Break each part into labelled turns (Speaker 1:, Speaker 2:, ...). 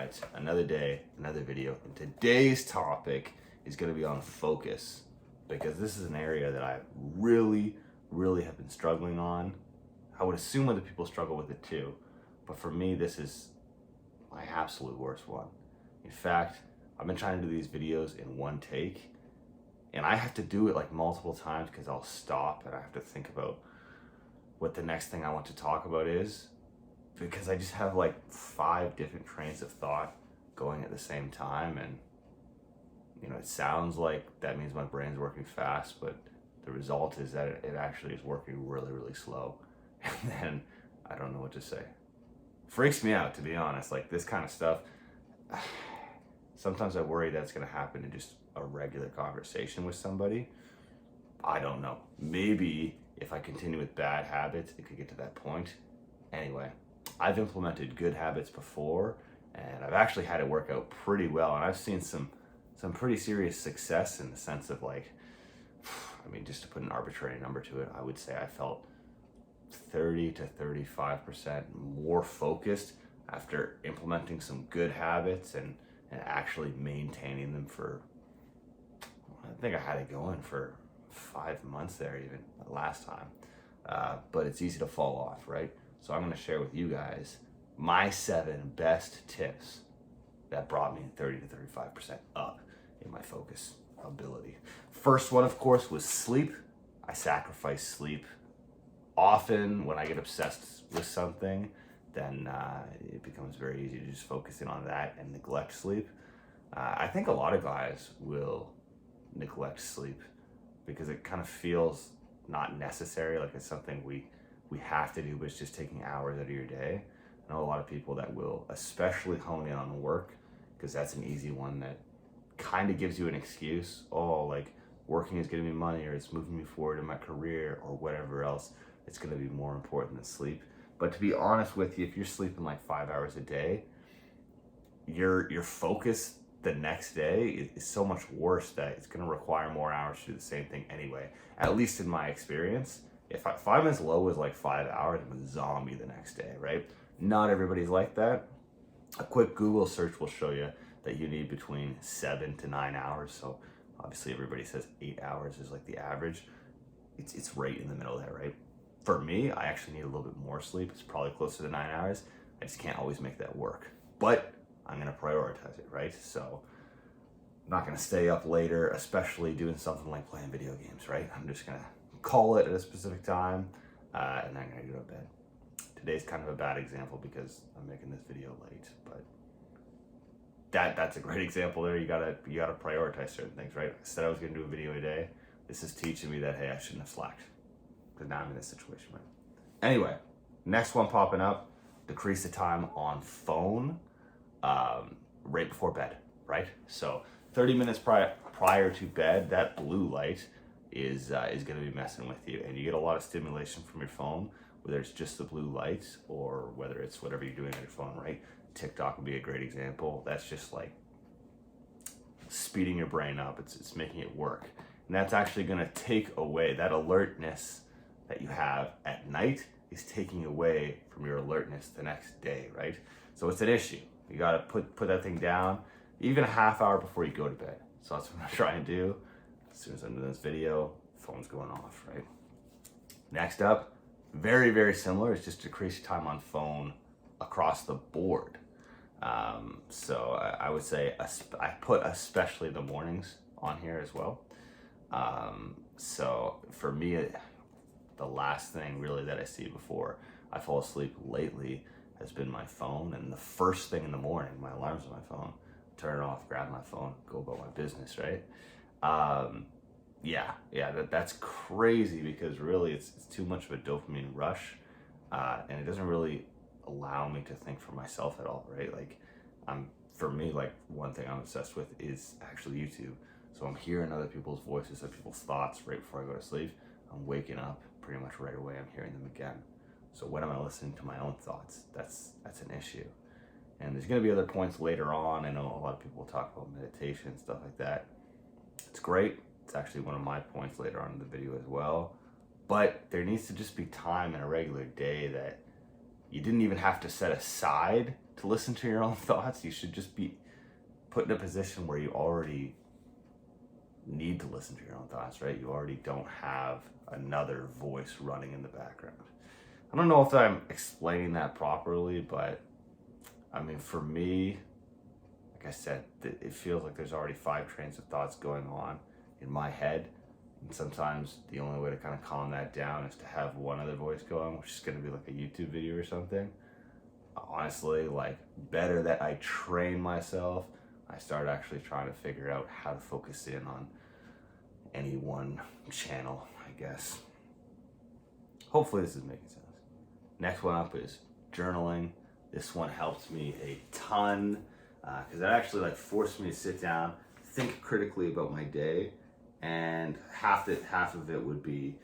Speaker 1: right, another day, another video. And today's topic is going to be on focus, because this is an area that I really have been struggling on. I would assume other people struggle with it too, but for me, this is my absolute worst one. In fact, I've been trying to do these videos in one take, and I have to do it like multiple times because I'll stop and I have to think about what the next thing I want to talk about is, because I just have like 5 different trains of thought going at the same time. And you know, it sounds like that means my brain's working fast, but the result is that it actually is working really slow. And then I don't know what to say. Freaks me out, to be honest. Like this kind of stuff, sometimes I worry that's going to happen in just a regular conversation with somebody. I don't know. Maybe if I continue with bad habits, it could get to that point. Anyway, I've implemented good habits before, and I've actually had it work out pretty well. And I've seen some pretty serious success, in the sense of like, I mean, just to put an arbitrary number to it, I would say I felt 30 to 35% more focused after implementing some good habits and actually maintaining them for, I think I had it going for 5 months there, even last time. But it's easy to fall off, right? So I'm going to share with you guys my 7 best tips that brought me 30 to 35% up in my focus ability. First one, of course, was sleep. I sacrifice sleep often. When I get obsessed with something, then it becomes very easy to just focus in on that and neglect sleep. I think a lot of guys will neglect sleep because it kind of feels not necessary, like it's something we have to do, but it's just taking hours out of your day. I know a lot of people that will especially hone in on work, because that's an easy one that kind of gives you an excuse. Oh, like working is getting me money, or it's moving me forward in my career, or whatever else. It's going to be more important than sleep. But to be honest with you, if you're sleeping like 5 hours a day, your focus the next day is so much worse that it's going to require more hours to do the same thing anyway. At least in my experience, if I'm as low as like 5 hours, I'm a zombie the next day, right? Not everybody's like that. A quick Google search will show you that you need between 7 to 9 hours. So obviously everybody says 8 hours is like the average. It's right in the middle there, right? For me, I actually need a little bit more sleep. It's probably closer to 9 hours. I just can't always make that work. But I'm gonna prioritize it, right? So I'm not gonna stay up later, especially doing something like playing video games, right? I'm just gonna call it at a specific time, and then I'm gonna go to bed. Today's kind of a bad example because I'm making this video late, but that's a great example there. You gotta prioritize certain things, right? I said I was gonna do a video a day. This is teaching me that, hey, I shouldn't have slacked, because now I'm in this situation, right? Anyway, next one popping up, decrease the time on phone right before bed, right? So 30 minutes prior to bed, that blue light is going to be messing with you, and you get a lot of stimulation from your phone, whether it's just the blue light or whether it's whatever you're doing on your phone, right? TikTok would be a great example. That's just like speeding your brain up. It's making it work, and that's actually going to take away that alertness that you have at night. Is taking away from your alertness the next day, right? So it's an issue. You got to put that thing down even a half hour before you go to bed. So that's what I'm trying to do. As soon as I'm doing this video, phone's going off, right? Next up, very similar. It's just decrease time on phone across the board. So I would say I put especially the mornings on here as well. So for me, the last thing really that I see before I fall asleep lately has been my phone. And the first thing in the morning, my alarm's on my phone, turn it off, grab my phone, go about my business, right? That's crazy, because really it's too much of a dopamine rush, and it doesn't really allow me to think for myself at all, right? Like for me, like one thing I'm obsessed with is actually YouTube. So I'm hearing other people's voices, other people's thoughts right before I go to sleep. I'm waking up pretty much right away, I'm hearing them again. So when am I listening to my own thoughts? That's an issue. And there's gonna be other points later on. I know a lot of people talk about meditation and stuff like that. It's great. It's actually one of my points later on in the video as well. But there needs to just be time in a regular day that you didn't even have to set aside to listen to your own thoughts. You should just be put in a position where you already need to listen to your own thoughts, right? You already don't have another voice running in the background. I don't know if I'm explaining that properly, but I mean, for me, like I said, it feels like there's already 5 trains of thoughts going on in my head. And sometimes the only way to kind of calm that down is to have one other voice going, which is going to be like a YouTube video or something. Honestly, like, better that I train myself. I start actually trying to figure out how to focus in on any one channel, I guess. Hopefully this is making sense. Next one up is journaling. This one helped me a ton because it actually like forced me to sit down, think critically about my day, and half of it would be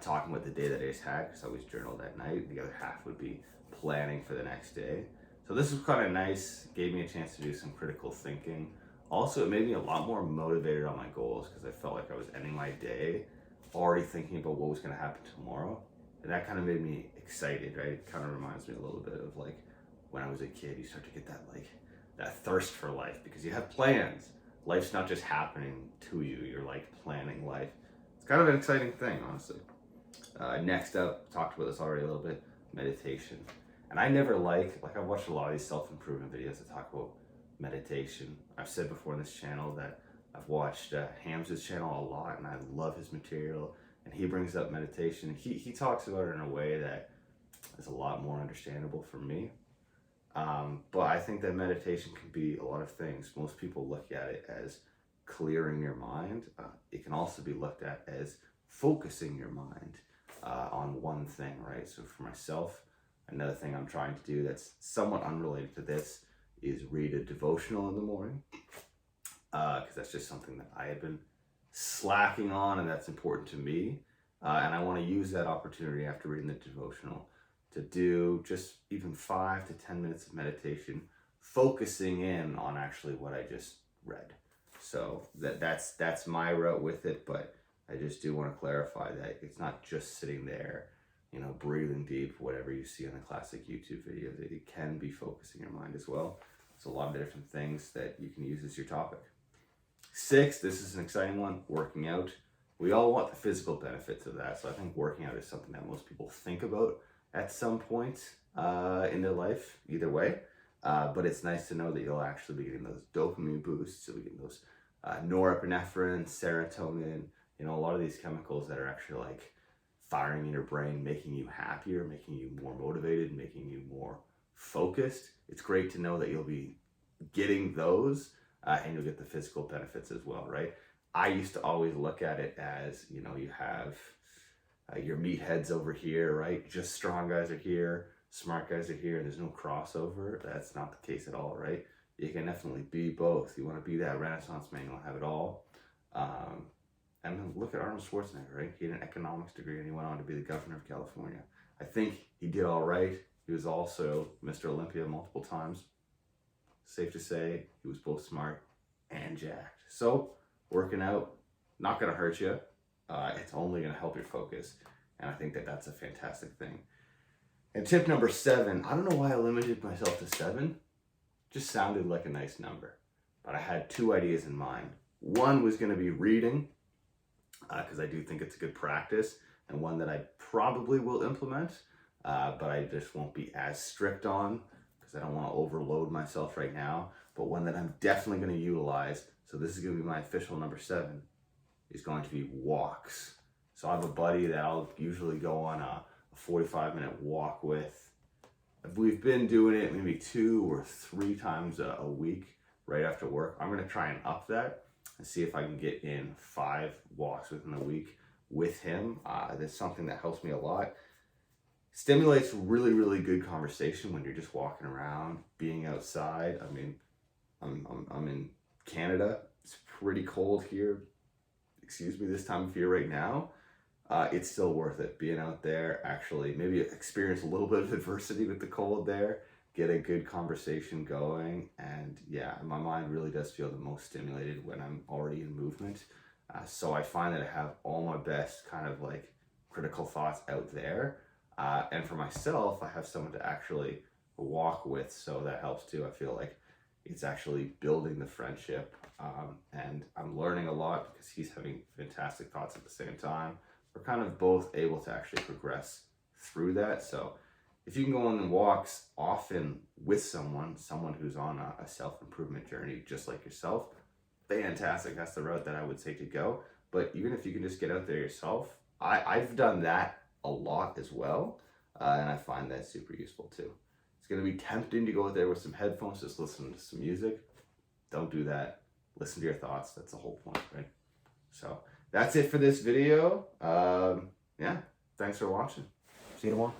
Speaker 1: talking about the day that I just had, because I always journaled at night. The other half would be planning for the next day. So this was kind of nice, gave me a chance to do some critical thinking. Also, it made me a lot more motivated on my goals because I felt like I was ending my day already thinking about what was going to happen tomorrow. And that kind of made me excited, right? It kind of reminds me a little bit of like when I was a kid. You start to get that thirst for life because you have plans. Life's not just happening to you. You're like planning life. It's kind of an exciting thing, honestly. Next up, talked about this already a little bit, meditation. And I never I've watched a lot of these self-improvement videos that talk about meditation. I've said before on this channel that I've watched Hamza's channel a lot, and I love his material. And he brings up meditation. He talks about it in a way that is a lot more understandable for me. But I think that meditation can be a lot of things. Most people look at it as clearing your mind. It can also be looked at as focusing your mind on one thing, right? So for myself, another thing I'm trying to do that's somewhat unrelated to this is read a devotional in the morning, because that's just something that I have been slacking on, and that's important to me. And I want to use that opportunity after reading the devotional to do just even 5 to 10 minutes of meditation, focusing in on actually what I just read. So that's my route with it, but I just do want to clarify that it's not just sitting there, breathing deep, whatever you see in the classic YouTube videos. It can be focusing your mind as well. There's a lot of different things that you can use as your topic. 6, this is an exciting one, working out. We all want the physical benefits of that, so I think working out is something that most people think about at some point in their life, either way. But it's nice to know that you'll actually be getting those dopamine boosts, you'll be getting those norepinephrine, serotonin, a lot of these chemicals that are actually like firing in your brain, making you happier, making you more motivated, making you more focused. It's great to know that you'll be getting those and you'll get the physical benefits as well, right? I used to always look at it as, you have your meatheads over here, right? Just strong guys are here, smart guys are here, there's no crossover. That's not the case at all, right? You can definitely be both. You want to be that Renaissance man, you want to have it all. And then look at Arnold Schwarzenegger, right? He had an economics degree and he went on to be the governor of California. I think he did all right. He was also Mr. Olympia multiple times. Safe to say, he was both smart and jacked. So, working out, not going to hurt you. It's only going to help your focus. And I think that that's a fantastic thing. And tip number 7, I don't know why I limited myself to 7. Just sounded like a nice number. But I had 2 ideas in mind. One was going to be reading, because I do think it's a good practice, and one that I probably will implement, but I just won't be as strict on, because I don't want to overload myself right now. But one that I'm definitely going to utilize, so this is going to be my official number 7, is going to be walks. So I have a buddy that I'll usually go on a 45-minute walk with. We've been doing it maybe 2 or 3 times a week right after work. I'm going to try and up that and see if I can get in 5 walks within the week with him. That's something that helps me a lot. Stimulates really, really good conversation when you're just walking around, being outside. I mean, I'm in Canada. It's pretty cold here. Excuse me, this time of year right now. It's still worth it being out there, actually maybe experience a little bit of adversity with the cold there, get a good conversation going, and yeah, my mind really does feel the most stimulated when I'm already in movement. So I find that I have all my best kind of like critical thoughts out there. And for myself, I have someone to actually walk with, so that helps too. I feel like it's actually building the friendship, and I'm learning a lot because he's having fantastic thoughts at the same time. We're kind of both able to actually progress through that. So if you can go on walks often with someone who's on a self-improvement journey just like yourself, fantastic. That's the route that I would say to go. But even if you can just get out there yourself, I've done that a lot as well, and I find that super useful too. It's going to be tempting to go out there with some headphones, just listen to some music. Don't do that. Listen to your thoughts. That's the whole point, right? So that's it for this video. Yeah, thanks for watching. See you tomorrow.